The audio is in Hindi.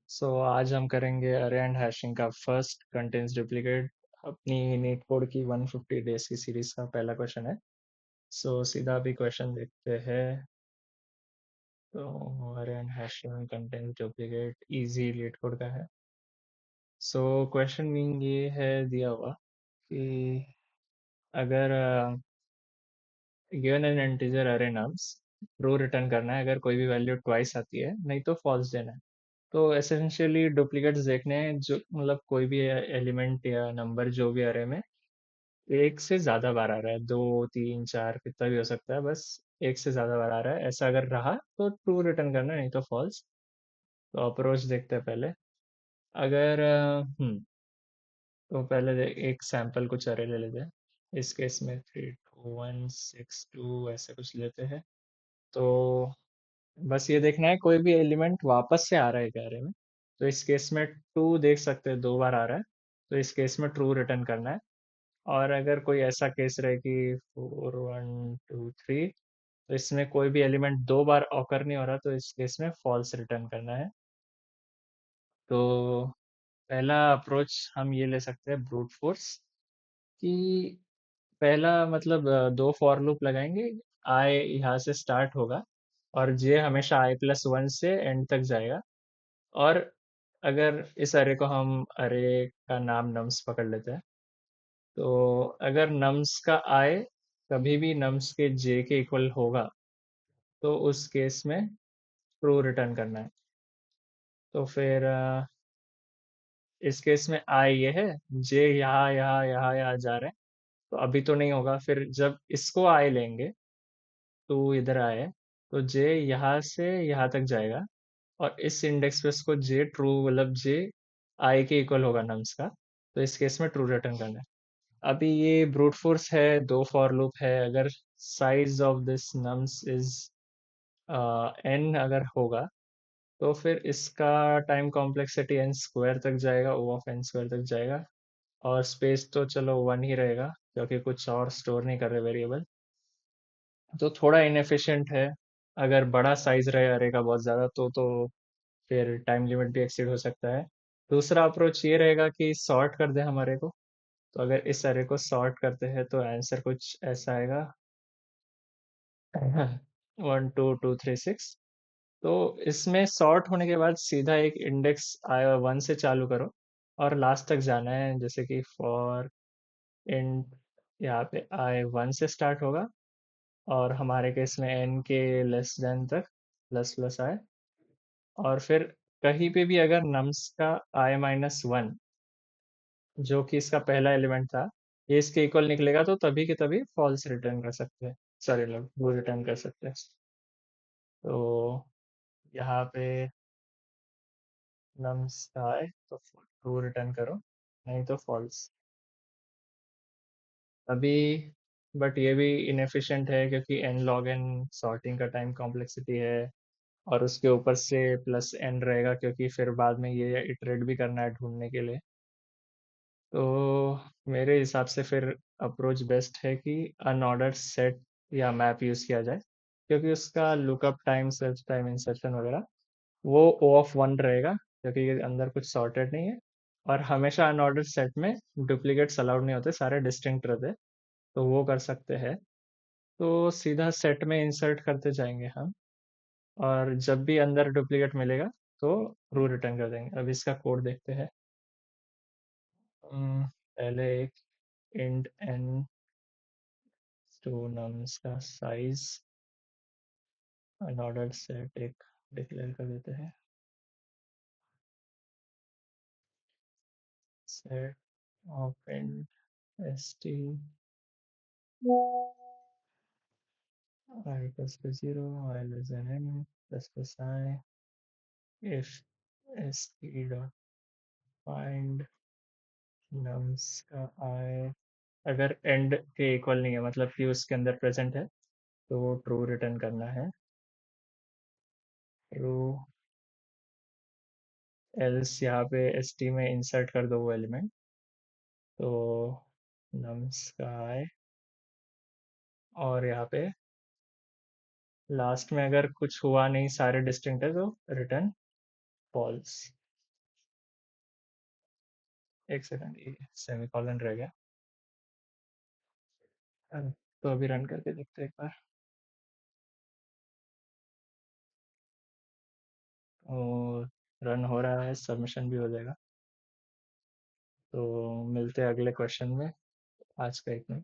आज हम करेंगे अरे एंड हैशिंग का फर्स्ट कंटेंट्स डुप्लीकेट अपनी नीट कोड की 150 डेज की सीरीज का पहला क्वेश्चन है। सीधा अभी क्वेश्चन देखते हैं। तो अरे and hashing contents duplicate easy leet code का है। क्वेश्चन मीन ये है दिया हुआ कि अगर गिवन एन इंटीजर अरे नम्स ट्रू रिटर्न करना है अगर कोई भी वैल्यू ट्वाइस आती है, नहीं तो फॉल्स देना है। तो एसेंशियली डुप्लीकेट्स देखने हैं, जो मतलब कोई भी एलिमेंट या नंबर जो भी अरे में एक से ज्यादा बार आ रहा है, दो तीन चार कितना भी हो सकता है, बस एक से ज्यादा बार आ रहा है, ऐसा अगर रहा तो ट्रू रिटर्न करना है, नहीं तो फॉल्स। तो अप्रोच देखते हैं पहले। अगर तो पहले एक सैंपल कुछ अरे ले लेते हैं। इस केस में 3 2 1 6 2 ऐसे कुछ लेते हैं। तो बस ये देखना है कोई भी एलिमेंट वापस से आ रहा है क्या अरे में। तो इस केस में टू देख सकते हैं, दो बार आ रहा है, तो इस केस में ट्रू रिटर्न करना है। और अगर कोई ऐसा केस रहे कि 4 1 2 3, तो इसमें कोई भी एलिमेंट दो बार ऑकर नहीं हो रहा, तो इस केस में फॉल्स रिटर्न करना है। तो पहला अप्रोच हम ये ले सकते हैं ब्रूट फोर्स, कि पहला मतलब दो फॉर लूप लगाएंगे। आई यहाँ से स्टार्ट होगा और जे हमेशा i+1 से एंड तक जाएगा। और अगर इस अरे को हम अरे का नाम नम्स पकड़ लेते हैं, तो अगर नम्स का आई कभी भी नम्स के जे के इक्वल होगा, तो उस केस में ट्रू रिटर्न करना है। तो फिर इस केस में आई ये है, जे यहाँ यहाँ यहाँ यहाँ जा रहे हैं, तो अभी तो नहीं होगा। फिर जब इसको आई लेंगे, टू इधर आए, तो जे यहाँ से यहाँ तक जाएगा, और इस इंडेक्स पे इसको जे ट्रू मतलब जे आई के इक्वल होगा नम्स का, तो इस केस में ट्रू रिटर्न करना है। अभी ये ब्रूट फोर्स है, दो फॉर लूप है। अगर size of this nums is an अगर होगा, तो फिर इसका टाइम कॉम्प्लेक्सिटी एन स्क्वायर तक जाएगा, ओ ऑफ एन स्क्वायर तक जाएगा। और स्पेस तो चलो वन ही रहेगा, क्योंकि कुछ और स्टोर नहीं कर रहे वेरिएबल। तो थोड़ा इनएफिशिएंट है। अगर बड़ा साइज रहे अरे का बहुत ज़्यादा, तो फिर टाइम लिमिट भी एक्सीड हो सकता है। दूसरा अप्रोच ये रहेगा कि सॉर्ट कर दे हम अरे को। तो अगर इस अरे को सॉर्ट करते हैं, तो आंसर कुछ ऐसा आएगा 1 2 2 3 6। तो इसमें सॉर्ट होने के बाद सीधा एक इंडेक्स आई वन से चालू करो और लास्ट तक जाना है, जैसे कि फॉर इंट यहाँ पे आई वन से स्टार्ट होगा, और हमारे केस में एन के लेस देन तक प्लस प्लस आए। और फिर कहीं पे भी अगर नम्स का i-1, जो कि इसका पहला एलिमेंट था, ये इसके इक्वल निकलेगा, तो तभी के तभी फॉल्स रिटर्न कर सकते हैं, सॉरी लोग वो रिटर्न कर सकते हैं। तो यहाँ पे नम्स का है तो ट्रू रिटर्न करो, नहीं तो फॉल्स। अभी बट ये भी इनएफिशिएंट है, क्योंकि एन लॉग एन सॉर्टिंग का टाइम कॉम्प्लेक्सिटी है, और उसके ऊपर से प्लस एन रहेगा, क्योंकि फिर बाद में ये इटरेट भी करना है ढूंढने के लिए। तो मेरे हिसाब से फिर अप्रोच बेस्ट है कि अनऑर्डर सेट या मैप यूज़ किया जाए, क्योंकि उसका lookup time, search time, insertion वगैरह वो ओ ऑफ वन रहेगा, क्योंकि ये अंदर कुछ सॉर्टेड नहीं है। और हमेशा अनऑर्डर सेट में डुप्लीकेट्स अलाउड नहीं होते, सारे डिस्टिंक्ट रहते, तो वो कर सकते हैं। तो सीधा सेट में इंसर्ट करते जाएंगे हम, और जब भी अंदर डुप्लीकेट मिलेगा, तो ट्रू रिटर्न कर देंगे। अब इसका कोड देखते हैं। पहले एक इंट एन टू नम्स का साइज अनऑर्डर्ड सेट एक डिक्लेयर कर देते हैं। Set of int S T I equals to 0, I less than n, plus I, if st dot find nums का I अगर एंड के इक्वल नहीं है, मतलब कि उसके अंदर प्रेजेंट है, तो वो ट्रू रिटर्न करना है। ट्रू एल्स यहाँ पे एस टी में इंसर्ट कर दो वो एलिमेंट, तो नम्स का I, और यहाँ पे लास्ट में अगर कुछ हुआ नहीं, सारे डिस्टिंक्ट है, तो रिटर्न फॉल्स। एक सेकंड, ये सेमीकोलन रह गया। तो अभी रन करके देखते हैं एक बार। और रन हो रहा है, सबमिशन भी हो जाएगा। तो मिलते हैं अगले क्वेश्चन में। आज का इतना ही।